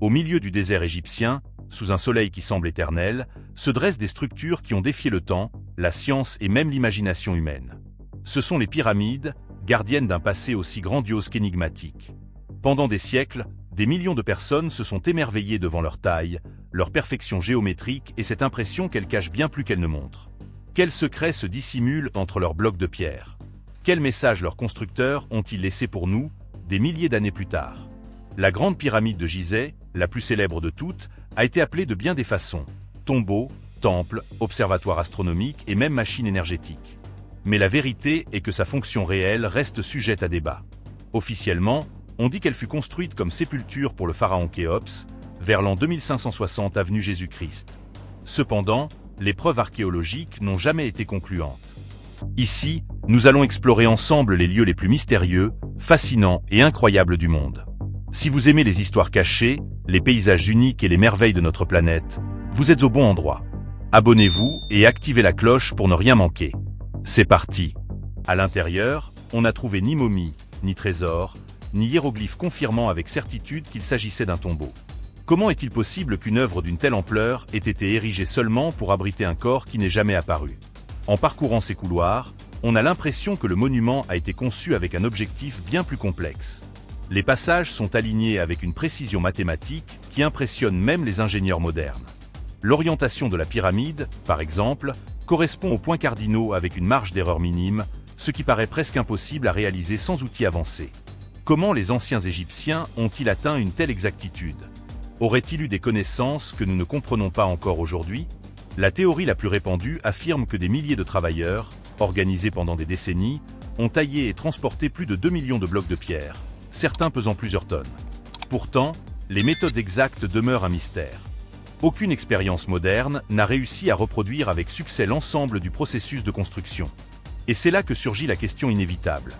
Au milieu du désert égyptien, sous un soleil qui semble éternel, se dressent des structures qui ont défié le temps, la science et même l'imagination humaine. Ce sont les pyramides, gardiennes d'un passé aussi grandiose qu'énigmatique. Pendant des siècles, des millions de personnes se sont émerveillées devant leur taille, leur perfection géométrique et cette impression qu'elles cachent bien plus qu'elles ne montrent. Quels secrets se dissimulent entre leurs blocs de pierre? Quels messages leurs constructeurs ont-ils laissés pour nous, des milliers d'années plus tard? La grande pyramide de Gizeh, la plus célèbre de toutes, a été appelée de bien des façons: tombeau, temple, observatoire astronomique et même machine énergétique. Mais la vérité est que sa fonction réelle reste sujette à débat. Officiellement, on dit qu'elle fut construite comme sépulture pour le pharaon Khéops, vers l'an 2560 avenue Jésus-Christ. Cependant, les preuves archéologiques n'ont jamais été concluantes. Ici, nous allons explorer ensemble les lieux les plus mystérieux, fascinants et incroyables du monde. Si vous aimez les histoires cachées, les paysages uniques et les merveilles de notre planète, vous êtes au bon endroit. Abonnez-vous et activez la cloche pour ne rien manquer. C'est parti! À l'intérieur, on n'a trouvé ni momie, ni trésor, ni hiéroglyphe confirmant avec certitude qu'il s'agissait d'un tombeau. Comment est-il possible qu'une œuvre d'une telle ampleur ait été érigée seulement pour abriter un corps qui n'est jamais apparu? En parcourant ces couloirs, on a l'impression que le monument a été conçu avec un objectif bien plus complexe. Les passages sont alignés avec une précision mathématique qui impressionne même les ingénieurs modernes. L'orientation de la pyramide, par exemple, correspond aux points cardinaux avec une marge d'erreur minime, ce qui paraît presque impossible à réaliser sans outils avancés. Comment les anciens Égyptiens ont-ils atteint une telle exactitude? Auraient-ils eu des connaissances que nous ne comprenons pas encore aujourd'hui? La théorie la plus répandue affirme que des milliers de travailleurs, organisés pendant des décennies, ont taillé et transporté plus de 2 millions de blocs de pierre, certains pesant plusieurs tonnes. Pourtant, les méthodes exactes demeurent un mystère. Aucune expérience moderne n'a réussi à reproduire avec succès l'ensemble du processus de construction. Et c'est là que surgit la question inévitable.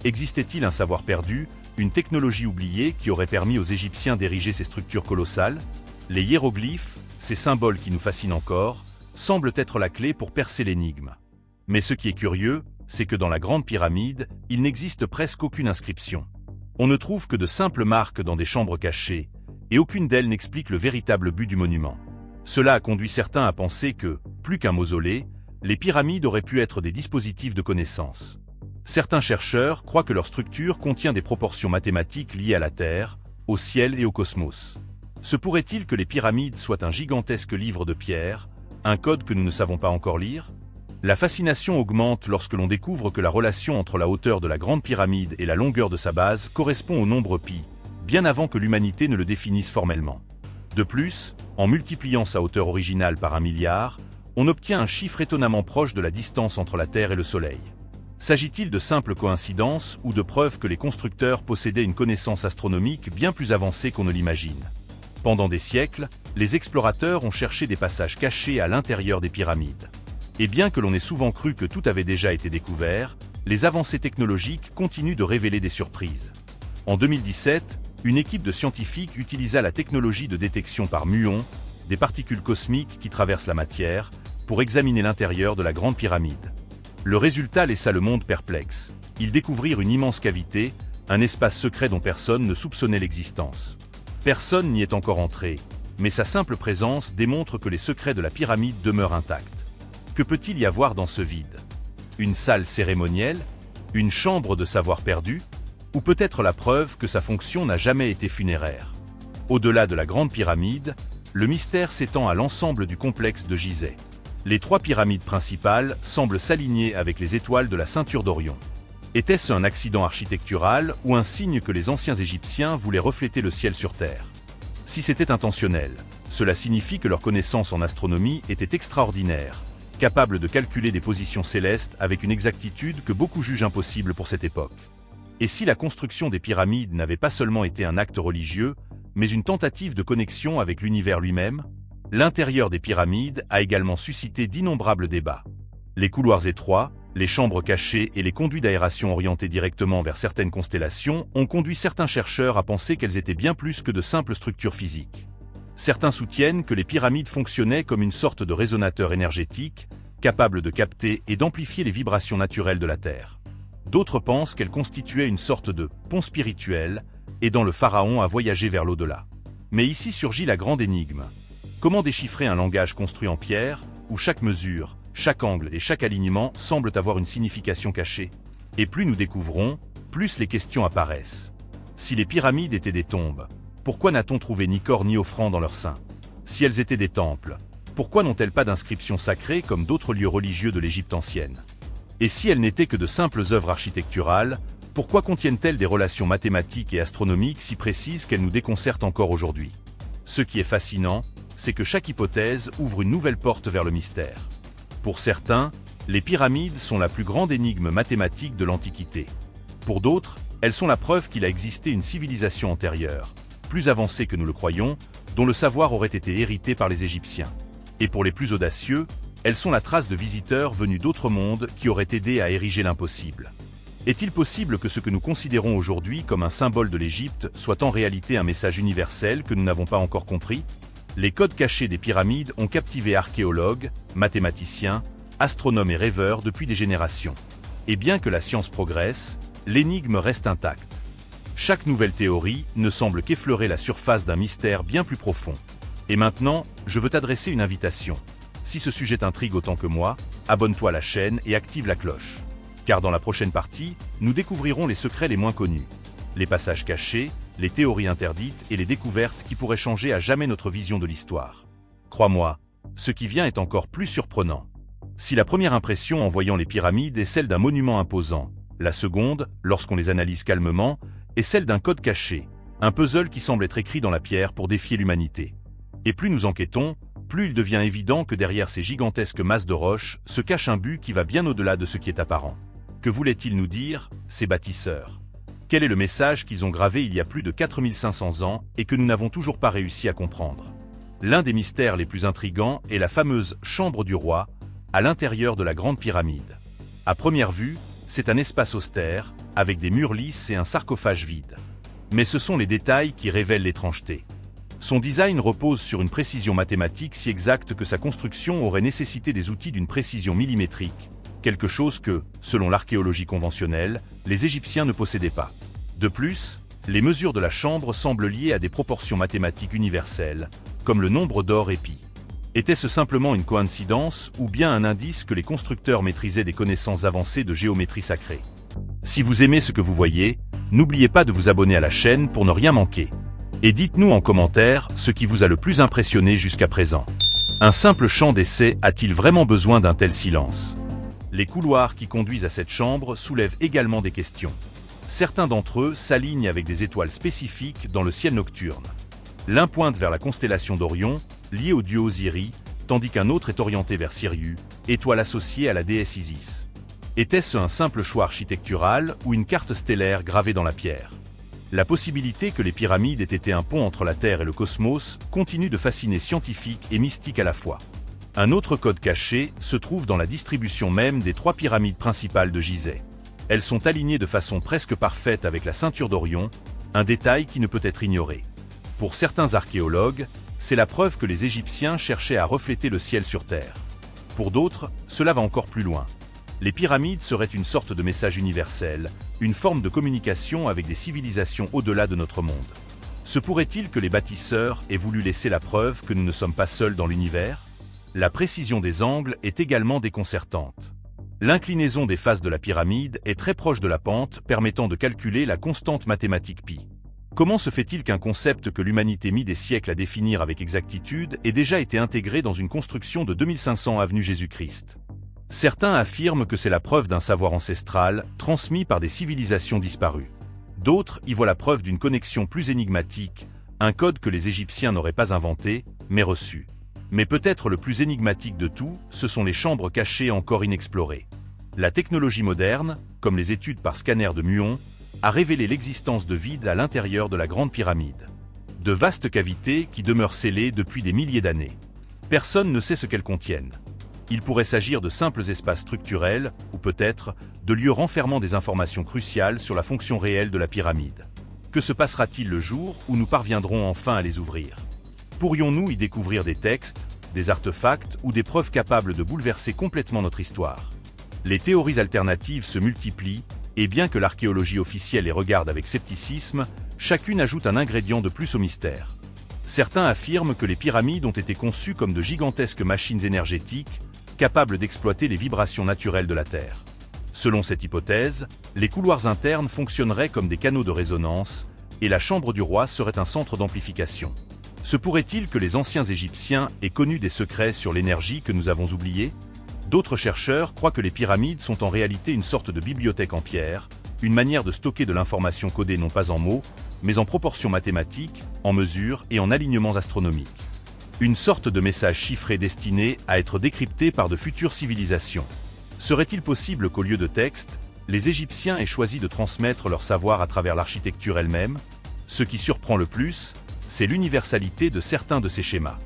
Existait-il un savoir perdu, une technologie oubliée qui aurait permis aux Égyptiens d'ériger ces structures colossales? Les hiéroglyphes, ces symboles qui nous fascinent encore, semblent être la clé pour percer l'énigme. Mais ce qui est curieux, c'est que dans la Grande Pyramide, il n'existe presque aucune inscription. On ne trouve que de simples marques dans des chambres cachées, et aucune d'elles n'explique le véritable but du monument. Cela a conduit certains à penser que, plus qu'un mausolée, les pyramides auraient pu être des dispositifs de connaissance. Certains chercheurs croient que leur structure contient des proportions mathématiques liées à la Terre, au ciel et au cosmos. Se pourrait-il que les pyramides soient un gigantesque livre de pierre, un code que nous ne savons pas encore lire? La fascination augmente lorsque l'on découvre que la relation entre la hauteur de la Grande Pyramide et la longueur de sa base correspond au nombre pi, bien avant que l'humanité ne le définisse formellement. De plus, en multipliant sa hauteur originale par 1 milliard, on obtient un chiffre étonnamment proche de la distance entre la Terre et le Soleil. S'agit-il de simples coïncidences ou de preuves que les constructeurs possédaient une connaissance astronomique bien plus avancée qu'on ne l'imagine? Pendant des siècles, les explorateurs ont cherché des passages cachés à l'intérieur des pyramides. Et bien que l'on ait souvent cru que tout avait déjà été découvert, les avancées technologiques continuent de révéler des surprises. En 2017, une équipe de scientifiques utilisa la technologie de détection par muons, des particules cosmiques qui traversent la matière, pour examiner l'intérieur de la Grande Pyramide. Le résultat laissa le monde perplexe. Ils découvrirent une immense cavité, un espace secret dont personne ne soupçonnait l'existence. Personne n'y est encore entré, mais sa simple présence démontre que les secrets de la pyramide demeurent intacts. Que peut-il y avoir dans ce vide? Une salle cérémonielle? Une chambre de savoir perdu? Ou peut-être la preuve que sa fonction n'a jamais été funéraire? Au-delà de la Grande Pyramide, le mystère s'étend à l'ensemble du complexe de Gizeh. Les 3 pyramides principales semblent s'aligner avec les étoiles de la ceinture d'Orion. Était-ce un accident architectural ou un signe que les anciens Égyptiens voulaient refléter le ciel sur Terre? Si c'était intentionnel, cela signifie que leur connaissance en astronomie était extraordinaire, capable de calculer des positions célestes avec une exactitude que beaucoup jugent impossible pour cette époque. Et si la construction des pyramides n'avait pas seulement été un acte religieux, mais une tentative de connexion avec l'univers lui-même? L'intérieur des pyramides a également suscité d'innombrables débats. Les couloirs étroits, les chambres cachées et les conduits d'aération orientés directement vers certaines constellations ont conduit certains chercheurs à penser qu'elles étaient bien plus que de simples structures physiques. Certains soutiennent que les pyramides fonctionnaient comme une sorte de résonateur énergétique, capable de capter et d'amplifier les vibrations naturelles de la Terre. D'autres pensent qu'elles constituaient une sorte de pont spirituel, aidant le pharaon à voyager vers l'au-delà. Mais ici surgit la grande énigme. Comment déchiffrer un langage construit en pierre, où chaque mesure, chaque angle et chaque alignement semblent avoir une signification cachée? Et plus nous découvrons, plus les questions apparaissent. Si les pyramides étaient des tombes, pourquoi n'a-t-on trouvé ni corps ni offrande dans leur sein? Si elles étaient des temples, pourquoi n'ont-elles pas d'inscriptions sacrées comme d'autres lieux religieux de l'Égypte ancienne? Et si elles n'étaient que de simples œuvres architecturales, pourquoi contiennent-elles des relations mathématiques et astronomiques si précises qu'elles nous déconcertent encore aujourd'hui? Ce qui est fascinant, c'est que chaque hypothèse ouvre une nouvelle porte vers le mystère. Pour certains, les pyramides sont la plus grande énigme mathématique de l'Antiquité. Pour d'autres, elles sont la preuve qu'il a existé une civilisation antérieure, plus avancée que nous le croyons, dont le savoir aurait été hérité par les Égyptiens. Et pour les plus audacieux, elles sont la trace de visiteurs venus d'autres mondes qui auraient aidé à ériger l'impossible. Est-il possible que ce que nous considérons aujourd'hui comme un symbole de l'Égypte soit en réalité un message universel que nous n'avons pas encore compris? Les codes cachés des pyramides ont captivé archéologues, mathématiciens, astronomes et rêveurs depuis des générations. Et bien que la science progresse, l'énigme reste intacte. Chaque nouvelle théorie ne semble qu'effleurer la surface d'un mystère bien plus profond. Et maintenant, je veux t'adresser une invitation. Si ce sujet t'intrigue autant que moi, abonne-toi à la chaîne et active la cloche. Car dans la prochaine partie, nous découvrirons les secrets les moins connus, les passages cachés, les théories interdites et les découvertes qui pourraient changer à jamais notre vision de l'histoire. Crois-moi, ce qui vient est encore plus surprenant. Si la première impression en voyant les pyramides est celle d'un monument imposant, la seconde, lorsqu'on les analyse calmement, est celle d'un code caché, un puzzle qui semble être écrit dans la pierre pour défier l'humanité. Et plus nous enquêtons, plus il devient évident que derrière ces gigantesques masses de roches se cache un but qui va bien au-delà de ce qui est apparent. Que voulaient-ils nous dire, ces bâtisseurs? Quel est le message qu'ils ont gravé il y a plus de 4500 ans et que nous n'avons toujours pas réussi à comprendre? L'un des mystères les plus intrigants est la fameuse chambre du roi, à l'intérieur de la Grande Pyramide. À première vue, c'est un espace austère, avec des murs lisses et un sarcophage vide. Mais ce sont les détails qui révèlent l'étrangeté. Son design repose sur une précision mathématique si exacte que sa construction aurait nécessité des outils d'une précision millimétrique, quelque chose que, selon l'archéologie conventionnelle, les Égyptiens ne possédaient pas. De plus, les mesures de la chambre semblent liées à des proportions mathématiques universelles, comme le nombre d'or et pi. Était-ce simplement une coïncidence ou bien un indice que les constructeurs maîtrisaient des connaissances avancées de géométrie sacrée? Si vous aimez ce que vous voyez, n'oubliez pas de vous abonner à la chaîne pour ne rien manquer. Et dites-nous en commentaire ce qui vous a le plus impressionné jusqu'à présent. Un simple champ d'essai a-t-il vraiment besoin d'un tel silence? Les couloirs qui conduisent à cette chambre soulèvent également des questions. Certains d'entre eux s'alignent avec des étoiles spécifiques dans le ciel nocturne. L'un pointe vers la constellation d'Orion, liée au dieu Osiris, tandis qu'un autre est orienté vers Sirius, étoile associée à la déesse Isis. Était-ce un simple choix architectural ou une carte stellaire gravée dans la pierre? La possibilité que les pyramides aient été un pont entre la Terre et le cosmos continue de fasciner scientifiques et mystiques à la fois. Un autre code caché se trouve dans la distribution même des 3 pyramides principales de Gizeh. Elles sont alignées de façon presque parfaite avec la ceinture d'Orion, un détail qui ne peut être ignoré. Pour certains archéologues, c'est la preuve que les Égyptiens cherchaient à refléter le ciel sur Terre. Pour d'autres, cela va encore plus loin. Les pyramides seraient une sorte de message universel, une forme de communication avec des civilisations au-delà de notre monde. Se pourrait-il que les bâtisseurs aient voulu laisser la preuve que nous ne sommes pas seuls dans l'univers? La précision des angles est également déconcertante. L'inclinaison des faces de la pyramide est très proche de la pente, permettant de calculer la constante mathématique pi. Comment se fait-il qu'un concept que l'humanité mit des siècles à définir avec exactitude ait déjà été intégré dans une construction de 2500 avenue Jésus-Christ? Certains affirment que c'est la preuve d'un savoir ancestral transmis par des civilisations disparues. D'autres y voient la preuve d'une connexion plus énigmatique, un code que les Égyptiens n'auraient pas inventé, mais reçu. Mais peut-être le plus énigmatique de tout, ce sont les chambres cachées encore inexplorées. La technologie moderne, comme les études par scanner de muons, a révélé l'existence de vide à l'intérieur de la Grande Pyramide. De vastes cavités qui demeurent scellées depuis des milliers d'années. Personne ne sait ce qu'elles contiennent. Il pourrait s'agir de simples espaces structurels, ou peut-être de lieux renfermant des informations cruciales sur la fonction réelle de la pyramide. Que se passera-t-il le jour où nous parviendrons enfin à les ouvrir? Pourrions-nous y découvrir des textes, des artefacts ou des preuves capables de bouleverser complètement notre histoire? Les théories alternatives se multiplient, et bien que l'archéologie officielle les regarde avec scepticisme, chacune ajoute un ingrédient de plus au mystère. Certains affirment que les pyramides ont été conçues comme de gigantesques machines énergétiques, capables d'exploiter les vibrations naturelles de la Terre. Selon cette hypothèse, les couloirs internes fonctionneraient comme des canaux de résonance, et la chambre du roi serait un centre d'amplification. Se pourrait-il que les anciens Égyptiens aient connu des secrets sur l'énergie que nous avons oubliés? D'autres chercheurs croient que les pyramides sont en réalité une sorte de bibliothèque en pierre, une manière de stocker de l'information codée non pas en mots, mais en proportions mathématiques, en mesures et en alignements astronomiques. Une sorte de message chiffré destiné à être décrypté par de futures civilisations. Serait-il possible qu'au lieu de texte, les Égyptiens aient choisi de transmettre leur savoir à travers l'architecture elle-même? Ce qui surprend le plus, c'est l'universalité de certains de ces schémas.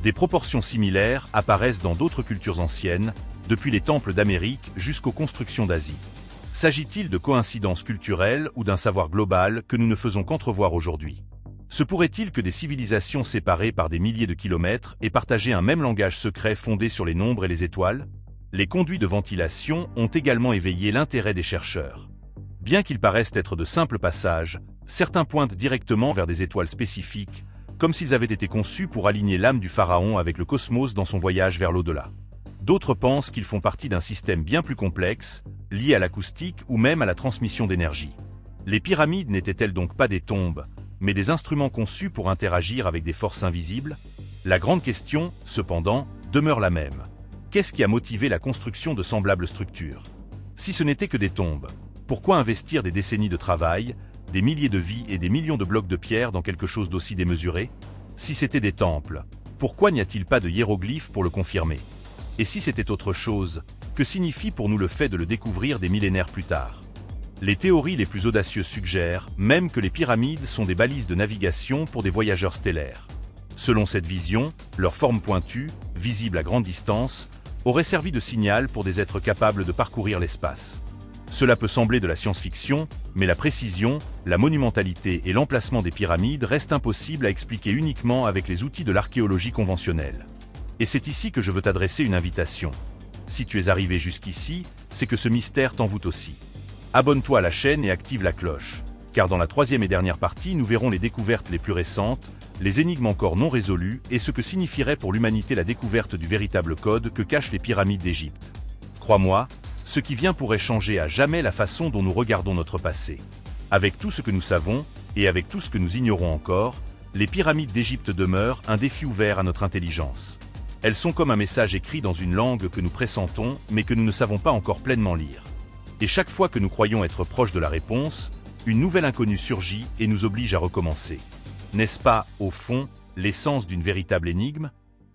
Des proportions similaires apparaissent dans d'autres cultures anciennes, depuis les temples d'Amérique jusqu'aux constructions d'Asie. S'agit-il de coïncidences culturelles ou d'un savoir global que nous ne faisons qu'entrevoir aujourd'hui? Se pourrait-il que des civilisations séparées par des milliers de kilomètres aient partagé un même langage secret fondé sur les nombres et les étoiles? Les conduits de ventilation ont également éveillé l'intérêt des chercheurs. Bien qu'ils paraissent être de simples passages, certains pointent directement vers des étoiles spécifiques, comme s'ils avaient été conçus pour aligner l'âme du pharaon avec le cosmos dans son voyage vers l'au-delà. D'autres pensent qu'ils font partie d'un système bien plus complexe, lié à l'acoustique ou même à la transmission d'énergie. Les pyramides n'étaient-elles donc pas des tombes, mais des instruments conçus pour interagir avec des forces invisibles? La grande question, cependant, demeure la même. Qu'est-ce qui a motivé la construction de semblables structures? Si ce n'était que des tombes, pourquoi investir des décennies de travail, des milliers de vies et des millions de blocs de pierre dans quelque chose d'aussi démesuré? Si c'était des temples, pourquoi n'y a-t-il pas de hiéroglyphes pour le confirmer? Et si c'était autre chose, que signifie pour nous le fait de le découvrir des millénaires plus tard? Les théories les plus audacieuses suggèrent même que les pyramides sont des balises de navigation pour des voyageurs stellaires. Selon cette vision, leur forme pointue, visible à grande distance, aurait servi de signal pour des êtres capables de parcourir l'espace. Cela peut sembler de la science-fiction, mais la précision, la monumentalité et l'emplacement des pyramides restent impossibles à expliquer uniquement avec les outils de l'archéologie conventionnelle. Et c'est ici que je veux t'adresser une invitation. Si tu es arrivé jusqu'ici, c'est que ce mystère t'envoûte aussi. Abonne-toi à la chaîne et active la cloche, car dans la troisième et dernière partie, nous verrons les découvertes les plus récentes, les énigmes encore non résolues et ce que signifierait pour l'humanité la découverte du véritable code que cachent les pyramides d'Égypte. Crois-moi, ce qui vient pourrait changer à jamais la façon dont nous regardons notre passé. Avec tout ce que nous savons, et avec tout ce que nous ignorons encore, les pyramides d'Égypte demeurent un défi ouvert à notre intelligence. Elles sont comme un message écrit dans une langue que nous pressentons, mais que nous ne savons pas encore pleinement lire. Et chaque fois que nous croyons être proches de la réponse, une nouvelle inconnue surgit et nous oblige à recommencer. N'est-ce pas, au fond, l'essence d'une véritable énigme?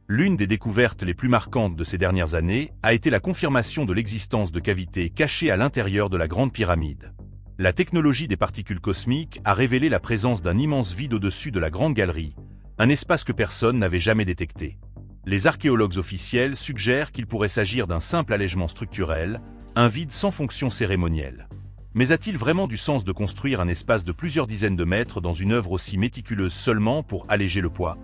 L'une des découvertes les plus marquantes de ces dernières années a été la confirmation de l'existence de cavités cachées à l'intérieur de la Grande Pyramide. La technologie des particules cosmiques a révélé la présence d'un immense vide au-dessus de la Grande Galerie, un espace que personne n'avait jamais détecté. Les archéologues officiels suggèrent qu'il pourrait s'agir d'un simple allègement structurel, un vide sans fonction cérémonielle. Mais a-t-il vraiment du sens de construire un espace de plusieurs dizaines de mètres dans une œuvre aussi méticuleuse seulement pour alléger le poids?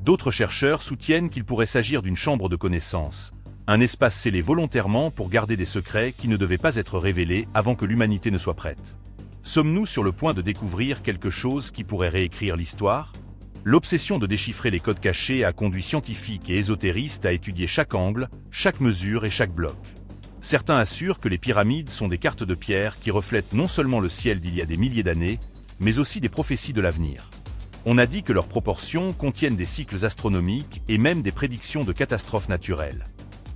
D'autres chercheurs soutiennent qu'il pourrait s'agir d'une chambre de connaissances, un espace scellé volontairement pour garder des secrets qui ne devaient pas être révélés avant que l'humanité ne soit prête. Sommes-nous sur le point de découvrir quelque chose qui pourrait réécrire l'histoire? L'obsession de déchiffrer les codes cachés a conduit scientifiques et ésotéristes à étudier chaque angle, chaque mesure et chaque bloc. Certains assurent que les pyramides sont des cartes de pierre qui reflètent non seulement le ciel d'il y a des milliers d'années, mais aussi des prophéties de l'avenir. On a dit que leurs proportions contiennent des cycles astronomiques et même des prédictions de catastrophes naturelles.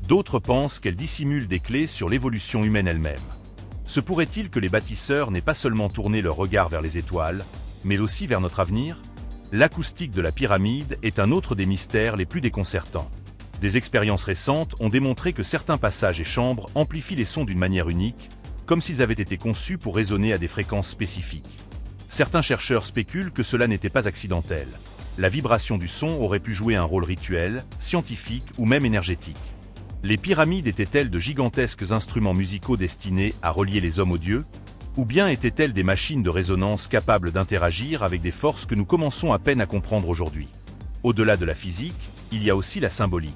D'autres pensent qu'elles dissimulent des clés sur l'évolution humaine elle-même. Se pourrait-il que les bâtisseurs n'aient pas seulement tourné leur regard vers les étoiles, mais aussi vers notre avenir? L'acoustique de la pyramide est un autre des mystères les plus déconcertants. Des expériences récentes ont démontré que certains passages et chambres amplifient les sons d'une manière unique, comme s'ils avaient été conçus pour résonner à des fréquences spécifiques. Certains chercheurs spéculent que cela n'était pas accidentel. La vibration du son aurait pu jouer un rôle rituel, scientifique ou même énergétique. Les pyramides étaient-elles de gigantesques instruments musicaux destinés à relier les hommes aux dieux? Ou bien étaient-elles des machines de résonance capables d'interagir avec des forces que nous commençons à peine à comprendre aujourd'hui? Au-delà de la physique, il y a aussi la symbolique.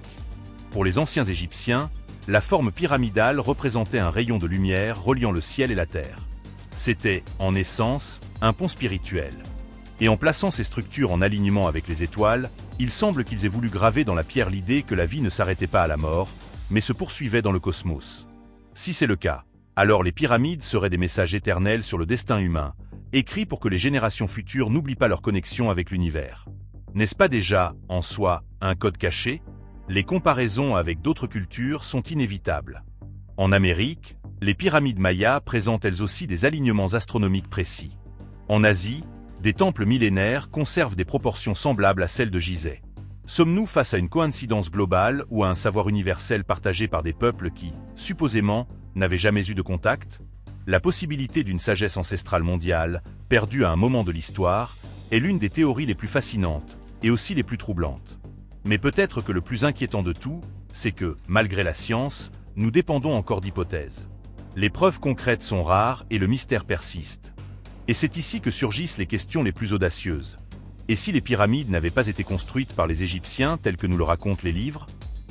Pour les anciens Égyptiens, la forme pyramidale représentait un rayon de lumière reliant le ciel et la terre. C'était, en essence, un pont spirituel. Et en plaçant ces structures en alignement avec les étoiles, il semble qu'ils aient voulu graver dans la pierre l'idée que la vie ne s'arrêtait pas à la mort, mais se poursuivait dans le cosmos. Si c'est le cas, alors les pyramides seraient des messages éternels sur le destin humain, écrits pour que les générations futures n'oublient pas leur connexion avec l'univers. N'est-ce pas déjà, en soi, un code caché? Les comparaisons avec d'autres cultures sont inévitables. En Amérique, les pyramides mayas présentent elles aussi des alignements astronomiques précis. En Asie, des temples millénaires conservent des proportions semblables à celles de Gizeh. Sommes-nous face à une coïncidence globale ou à un savoir universel partagé par des peuples qui, supposément, n'avaient jamais eu de contact? La possibilité d'une sagesse ancestrale mondiale, perdue à un moment de l'histoire, est l'une des théories les plus fascinantes et aussi les plus troublantes. Mais peut-être que le plus inquiétant de tout, c'est que, malgré la science, nous dépendons encore d'hypothèses. Les preuves concrètes sont rares et le mystère persiste. Et c'est ici que surgissent les questions les plus audacieuses. Et si les pyramides n'avaient pas été construites par les Égyptiens tels que nous le racontent les livres?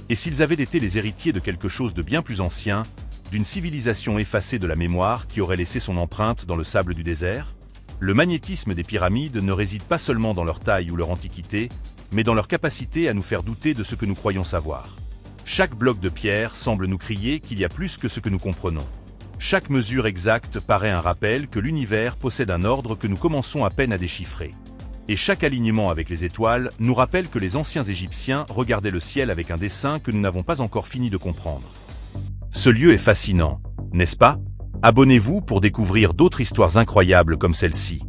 Et s'ils avaient été les héritiers de quelque chose de bien plus ancien, d'une civilisation effacée de la mémoire qui aurait laissé son empreinte dans le sable du désert? Le magnétisme des pyramides ne réside pas seulement dans leur taille ou leur antiquité, mais dans leur capacité à nous faire douter de ce que nous croyons savoir. Chaque bloc de pierre semble nous crier qu'il y a plus que ce que nous comprenons. Chaque mesure exacte paraît un rappel que l'univers possède un ordre que nous commençons à peine à déchiffrer. Et chaque alignement avec les étoiles nous rappelle que les anciens Égyptiens regardaient le ciel avec un dessin que nous n'avons pas encore fini de comprendre. Ce lieu est fascinant, n'est-ce pas? Abonnez-vous pour découvrir d'autres histoires incroyables comme celle-ci.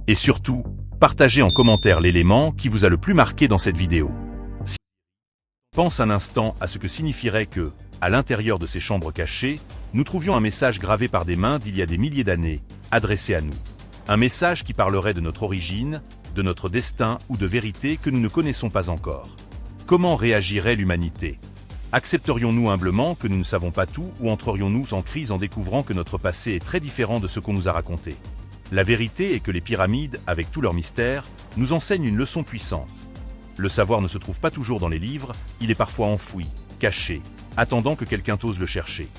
Et surtout, partagez en commentaire l'élément qui vous a le plus marqué dans cette vidéo. Pense un instant à ce que signifierait que, à l'intérieur de ces chambres cachées, nous trouvions un message gravé par des mains d'il y a des milliers d'années, adressé à nous. Un message qui parlerait de notre origine, de notre destin ou de vérités que nous ne connaissons pas encore. Comment réagirait l'humanité? Accepterions-nous humblement que nous ne savons pas tout ou entrerions-nous en crise en découvrant que notre passé est très différent de ce qu'on nous a raconté? La vérité est que les pyramides, avec tout leur mystère, nous enseignent une leçon puissante. Le savoir ne se trouve pas toujours dans les livres, il est parfois enfoui, caché, attendant que quelqu'un ose le chercher.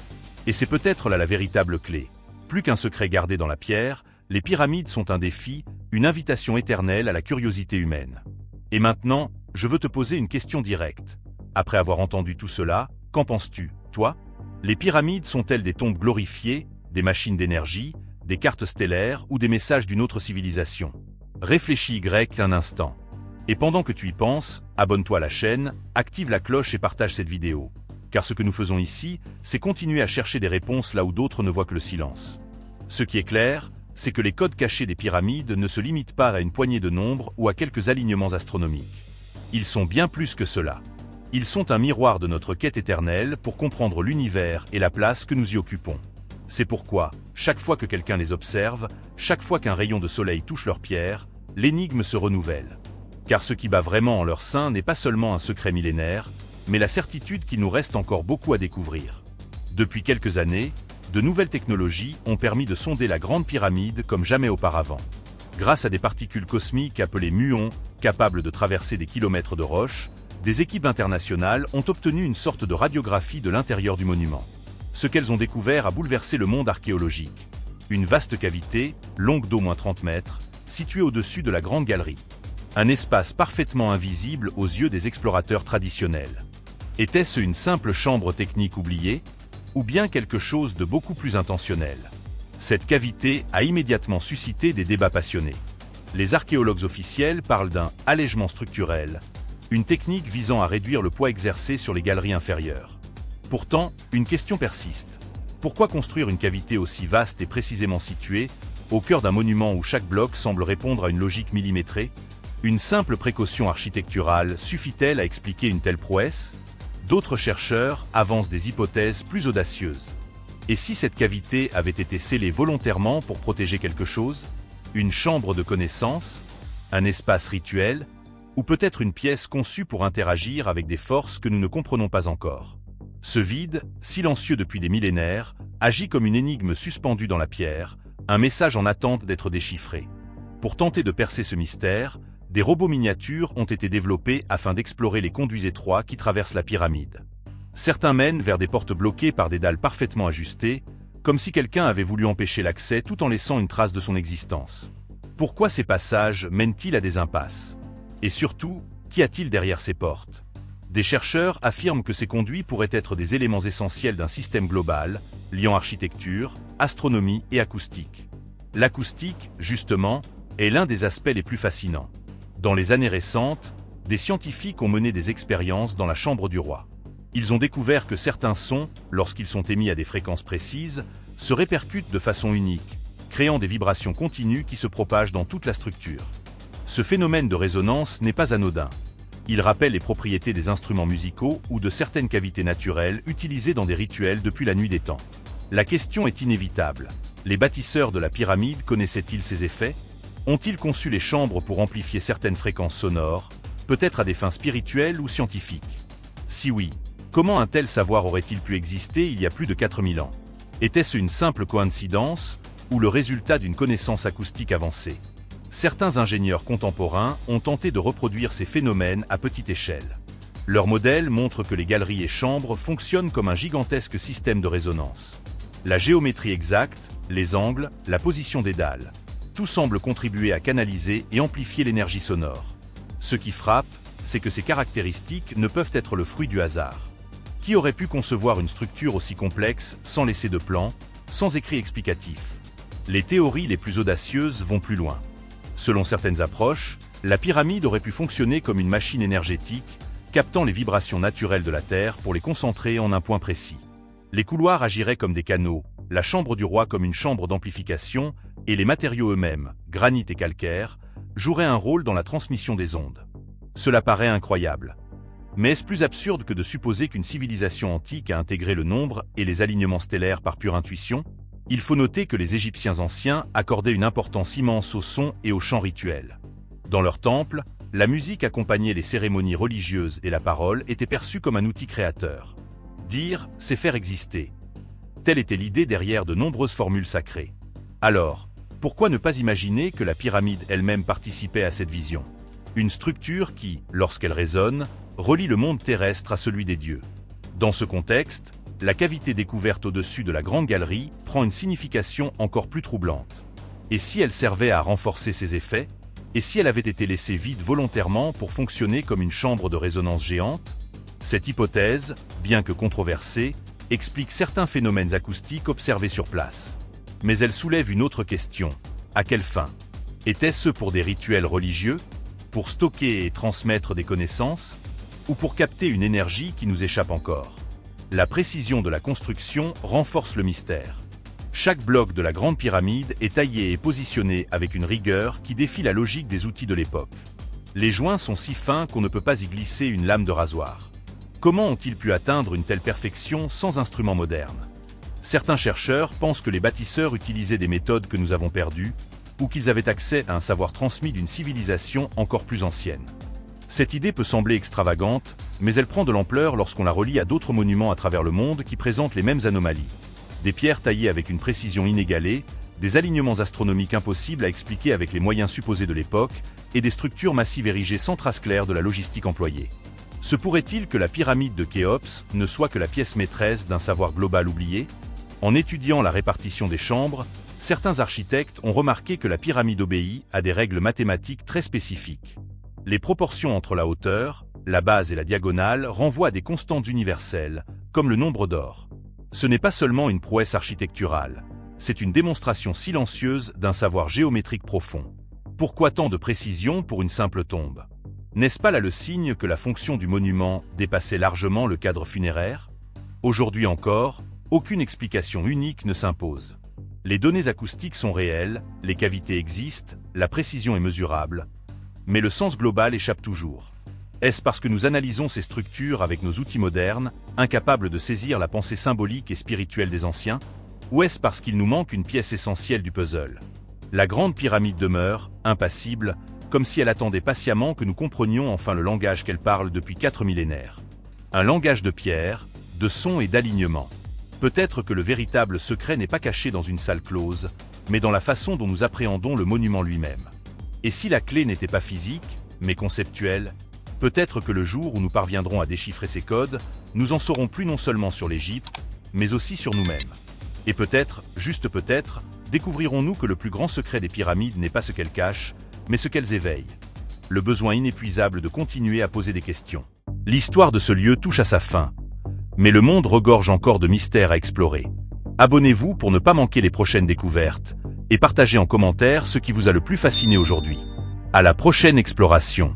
Et c'est peut-être là la véritable clé. Plus qu'un secret gardé dans la pierre, les pyramides sont un défi, une invitation éternelle à la curiosité humaine. Et maintenant, je veux te poser une question directe. Après avoir entendu tout cela, qu'en penses-tu, toi? Les pyramides sont-elles des tombes glorifiées, des machines d'énergie, des cartes stellaires ou des messages d'une autre civilisation? Réfléchis un instant. Et pendant que tu y penses, abonne-toi à la chaîne, active la cloche et partage cette vidéo. Car ce que nous faisons ici, c'est continuer à chercher des réponses là où d'autres ne voient que le silence. Ce qui est clair, c'est que les codes cachés des pyramides ne se limitent pas à une poignée de nombres ou à quelques alignements astronomiques. Ils sont bien plus que cela. Ils sont un miroir de notre quête éternelle pour comprendre l'univers et la place que nous y occupons. C'est pourquoi, chaque fois que quelqu'un les observe, chaque fois qu'un rayon de soleil touche leur pierre, l'énigme se renouvelle. Car ce qui bat vraiment en leur sein n'est pas seulement un secret millénaire, mais la certitude qu'il nous reste encore beaucoup à découvrir. Depuis quelques années, de nouvelles technologies ont permis de sonder la Grande Pyramide comme jamais auparavant. Grâce à des particules cosmiques appelées muons, capables de traverser des kilomètres de roches, des équipes internationales ont obtenu une sorte de radiographie de l'intérieur du monument. Ce qu'elles ont découvert a bouleversé le monde archéologique. Une vaste cavité, longue d'au moins 30 mètres, située au-dessus de la Grande Galerie. Un espace parfaitement invisible aux yeux des explorateurs traditionnels. Était-ce une simple chambre technique oubliée? Ou bien quelque chose de beaucoup plus intentionnel? Cette cavité a immédiatement suscité des débats passionnés. Les archéologues officiels parlent d'un « allègement structurel », une technique visant à réduire le poids exercé sur les galeries inférieures. Pourtant, une question persiste. Pourquoi construire une cavité aussi vaste et précisément située, au cœur d'un monument où chaque bloc semble répondre à une logique millimétrée? Une simple précaution architecturale suffit-elle à expliquer une telle prouesse? D'autres chercheurs avancent des hypothèses plus audacieuses. Et si cette cavité avait été scellée volontairement pour protéger quelque chose? Une chambre de connaissance? Un espace rituel? Ou peut-être une pièce conçue pour interagir avec des forces que nous ne comprenons pas encore? Ce vide, silencieux depuis des millénaires, agit comme une énigme suspendue dans la pierre, un message en attente d'être déchiffré. Pour tenter de percer ce mystère, des robots miniatures ont été développés afin d'explorer les conduits étroits qui traversent la pyramide. Certains mènent vers des portes bloquées par des dalles parfaitement ajustées, comme si quelqu'un avait voulu empêcher l'accès tout en laissant une trace de son existence. Pourquoi ces passages mènent-ils à des impasses? Et surtout, qu'y a-t-il derrière ces portes? Des chercheurs affirment que ces conduits pourraient être des éléments essentiels d'un système global, liant architecture, astronomie et acoustique. L'acoustique, justement, est l'un des aspects les plus fascinants. Dans les années récentes, des scientifiques ont mené des expériences dans la chambre du roi. Ils ont découvert que certains sons, lorsqu'ils sont émis à des fréquences précises, se répercutent de façon unique, créant des vibrations continues qui se propagent dans toute la structure. Ce phénomène de résonance n'est pas anodin. Il rappelle les propriétés des instruments musicaux ou de certaines cavités naturelles utilisées dans des rituels depuis la nuit des temps. La question est inévitable. Les bâtisseurs de la pyramide connaissaient-ils ces effets? Ont-ils conçu les chambres pour amplifier certaines fréquences sonores, peut-être à des fins spirituelles ou scientifiques? Si oui, comment un tel savoir aurait-il pu exister il y a plus de 4000 ans? Était-ce une simple coïncidence ou le résultat d'une connaissance acoustique avancée? Certains ingénieurs contemporains ont tenté de reproduire ces phénomènes à petite échelle. Leurs modèles montrent que les galeries et chambres fonctionnent comme un gigantesque système de résonance. La géométrie exacte, les angles, la position des dalles, tout semble contribuer à canaliser et amplifier l'énergie sonore. Ce qui frappe, c'est que ces caractéristiques ne peuvent être le fruit du hasard. Qui aurait pu concevoir une structure aussi complexe sans laisser de plan, sans écrit explicatif? Les théories les plus audacieuses vont plus loin. Selon certaines approches, la pyramide aurait pu fonctionner comme une machine énergétique, captant les vibrations naturelles de la Terre pour les concentrer en un point précis. Les couloirs agiraient comme des canaux, la chambre du roi comme une chambre d'amplification, et les matériaux eux-mêmes, granit et calcaire, joueraient un rôle dans la transmission des ondes. Cela paraît incroyable. Mais est-ce plus absurde que de supposer qu'une civilisation antique a intégré le nombre et les alignements stellaires par pure intuition? Il faut noter que les Égyptiens anciens accordaient une importance immense au son et aux chants rituels. Dans leurs temples, la musique accompagnait les cérémonies religieuses et la parole était perçue comme un outil créateur. Dire, c'est faire exister. Telle était l'idée derrière de nombreuses formules sacrées. Alors, pourquoi ne pas imaginer que la pyramide elle-même participait à cette vision? Une structure qui, lorsqu'elle résonne, relie le monde terrestre à celui des dieux. Dans ce contexte, la cavité découverte au-dessus de la grande galerie prend une signification encore plus troublante. Et si elle servait à renforcer ses effets? Et si elle avait été laissée vide volontairement pour fonctionner comme une chambre de résonance géante? Cette hypothèse, bien que controversée, explique certains phénomènes acoustiques observés sur place. Mais elle soulève une autre question. À quelle fin? Était-ce pour des rituels religieux? Pour stocker et transmettre des connaissances? Ou pour capter une énergie qui nous échappe encore? La précision de la construction renforce le mystère. Chaque bloc de la Grande Pyramide est taillé et positionné avec une rigueur qui défie la logique des outils de l'époque. Les joints sont si fins qu'on ne peut pas y glisser une lame de rasoir. Comment ont-ils pu atteindre une telle perfection sans instruments modernes? Certains chercheurs pensent que les bâtisseurs utilisaient des méthodes que nous avons perdues, ou qu'ils avaient accès à un savoir transmis d'une civilisation encore plus ancienne. Cette idée peut sembler extravagante, mais elle prend de l'ampleur lorsqu'on la relie à d'autres monuments à travers le monde qui présentent les mêmes anomalies. Des pierres taillées avec une précision inégalée, des alignements astronomiques impossibles à expliquer avec les moyens supposés de l'époque, et des structures massives érigées sans trace claire de la logistique employée. Se pourrait-il que la pyramide de Khéops ne soit que la pièce maîtresse d'un savoir global oublié? En étudiant la répartition des chambres, certains architectes ont remarqué que la pyramide obéit à des règles mathématiques très spécifiques. Les proportions entre la hauteur, la base et la diagonale renvoient à des constantes universelles, comme le nombre d'or. Ce n'est pas seulement une prouesse architecturale, c'est une démonstration silencieuse d'un savoir géométrique profond. Pourquoi tant de précision pour une simple tombe? N'est-ce pas là le signe que la fonction du monument dépassait largement le cadre funéraire? Aujourd'hui encore, aucune explication unique ne s'impose. Les données acoustiques sont réelles, les cavités existent, la précision est mesurable, mais le sens global échappe toujours. Est-ce parce que nous analysons ces structures avec nos outils modernes, incapables de saisir la pensée symbolique et spirituelle des anciens? Ou est-ce parce qu'il nous manque une pièce essentielle du puzzle? La grande pyramide demeure, impassible, comme si elle attendait patiemment que nous comprenions enfin le langage qu'elle parle depuis 4 millénaires. Un langage de pierre, de son et d'alignement. Peut-être que le véritable secret n'est pas caché dans une salle close, mais dans la façon dont nous appréhendons le monument lui-même. Et si la clé n'était pas physique, mais conceptuelle, peut-être que le jour où nous parviendrons à déchiffrer ces codes, nous en saurons plus non seulement sur l'Égypte, mais aussi sur nous-mêmes. Et peut-être, juste peut-être, découvrirons-nous que le plus grand secret des pyramides n'est pas ce qu'elles cachent, mais ce qu'elles éveillent. Le besoin inépuisable de continuer à poser des questions. L'histoire de ce lieu touche à sa fin, mais le monde regorge encore de mystères à explorer. Abonnez-vous pour ne pas manquer les prochaines découvertes, et partagez en commentaire ce qui vous a le plus fasciné aujourd'hui. À la prochaine exploration.